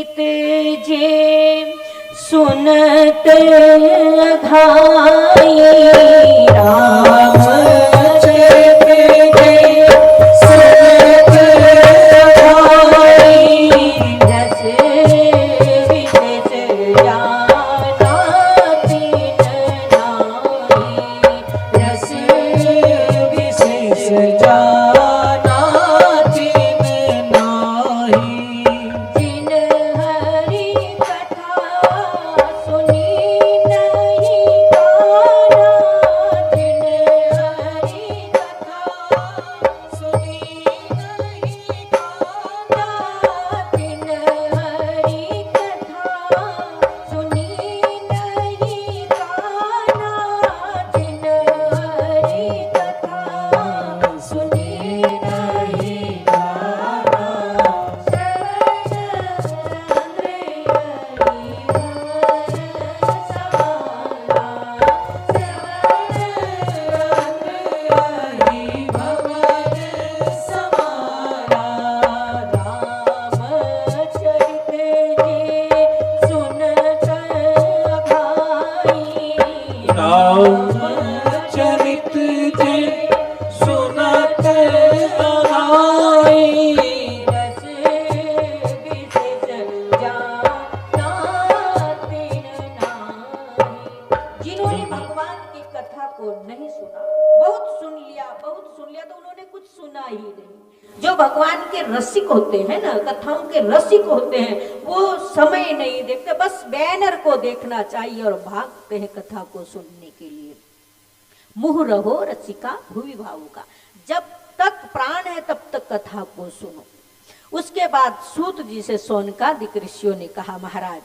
चरित जे सुनत घाई राम चरित जे सुनत घाई रस विशेष जाना तीन नाई रस विशेष जाना तीन नाई जिन हरि कथा सुनी नहीं काना जिन हरि कथा सुनी नहीं काना जिन हरि कथा सुनी नहीं काना जिन हरि कथा सुनी नहीं काना चंद्र हरि भवन समारा राम चरित जे सुनत घाई राम चरित जे सुनत आई रस विशेष जाना तीन नाई। जिन्होंने भगवान की कथा को नहीं सुना, बहुत सुन लिया तो उन्होंने कुछ सुना ही नहीं। जो भगवान के रसिक होते हैं ना, कथाओं के रसिक होते हैं, वो समय नहीं देखते, बस बैनर को देखना चाहिए और भागते हैं कथा को सुनने के लिए। मुह रहो रसिका भुवि भावुका, जब तक प्राण है तब तक कथा को सुनो। उसके बाद सूत जी से सोनकादिक ऋषियों ने कहा, महाराज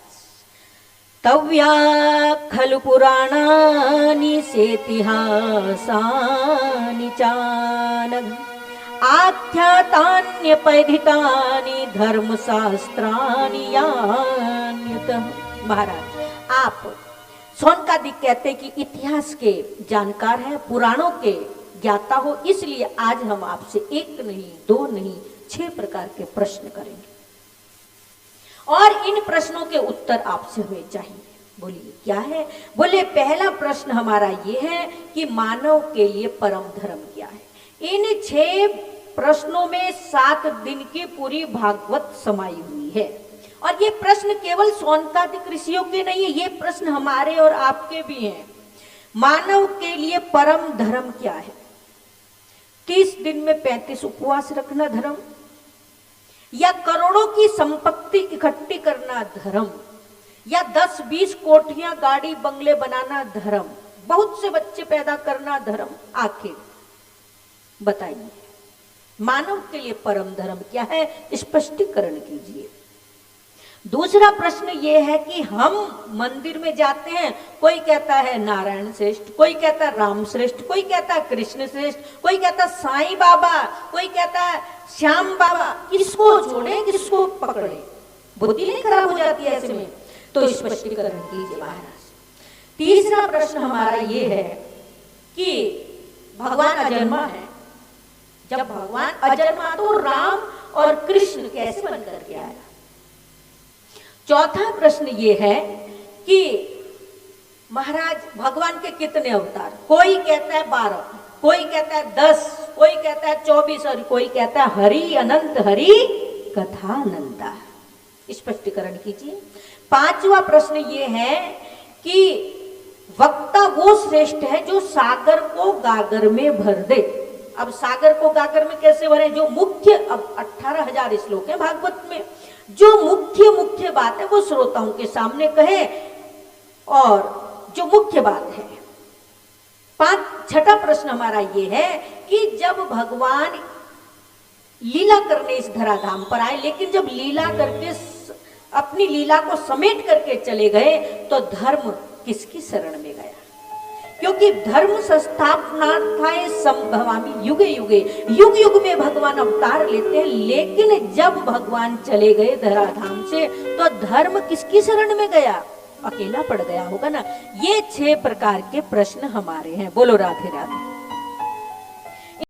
तव्या खलु पुराणानि सेतिहासानि चानघ आख्यातान्यपैधितानि धर्मशास्त्राणि यान्युतः। महाराज आप सोनकादिक कहते कि इतिहास के जानकार हैं, पुराणों के ज्ञाता हो, इसलिए आज हम आपसे एक नहीं, दो नहीं, 6 प्रकार के प्रश्न करेंगे और इन प्रश्नों के उत्तर आपसे हुए चाहिए। बोलिए क्या है? बोले पहला प्रश्न हमारा ये है कि मानव के लिए परम धर्म क्या है? इन 6 प्रश्नों में 7 दिन की पूरी भागवत समाई हुई है और ये प्रश्न केवल सोनकादिक ऋषियों के नहीं है, ये प्रश्न हमारे और आपके भी हैं। मानव के लिए परम धर्म क्या है? 30 दिन में 35 उपवास रखना धर्म, या करोड़ों की संपत्ति इकट्ठी करना धर्म, या 10-20 कोठियां गाड़ी बंगले बनाना धर्म, बहुत से बच्चे पैदा करना धर्म? आखिर बताइए मानव के लिए परम धर्म क्या है? स्पष्टीकरण कीजिए। दूसरा प्रश्न ये है कि हम मंदिर में जाते हैं, कोई कहता है नारायण श्रेष्ठ, कोई कहता है राम श्रेष्ठ, कोई कहता है कृष्ण श्रेष्ठ, कोई कहता है साईं बाबा, कोई कहता है श्याम बाबा। किसको छोड़े, किसको पकड़े? बुद्धि नहीं खराब हो जाती है ऐसे में? तो स्पष्टीकरण कीजिए महाराज। तीसरा प्रश्न हमारा ये है कि भगवान अजन्मा है, जब भगवान अजन्मा तो राम और कृष्ण कैसे बनकर के आया? चौथा प्रश्न ये है कि महाराज भगवान के कितने अवतार? कोई कहता है 12, कोई कहता है 10, कोई कहता है 24 और कोई कहता है हरि अनंत हरि कथानंदा। स्पष्टीकरण कीजिए। पांचवा प्रश्न ये है कि वक्ता वो श्रेष्ठ है जो सागर को गागर में भर दे। अब सागर को गागर में कैसे भरे? जो मुख्य, अब 18,000 श्लोक है भागवत में, जो मुख्य बात है वो श्रोताओं के सामने कहे और जो मुख्य बात है। छठा प्रश्न हमारा ये है कि जब भगवान लीला करने इस धराधाम पर आए, लेकिन जब लीला करके अपनी लीला को समेट करके चले गए तो धर्म किसकी शरण में गया? क्योंकि धर्म संस्थापनार्थाय संभवामि युगे युगे, युग युग में भगवान अवतार लेते हैं, लेकिन जब भगवान चले गए धराधाम से तो धर्म किसकी शरण में गया? अकेला पड़ गया होगा ना। ये 6 प्रकार के प्रश्न हमारे हैं। बोलो राधे राधे।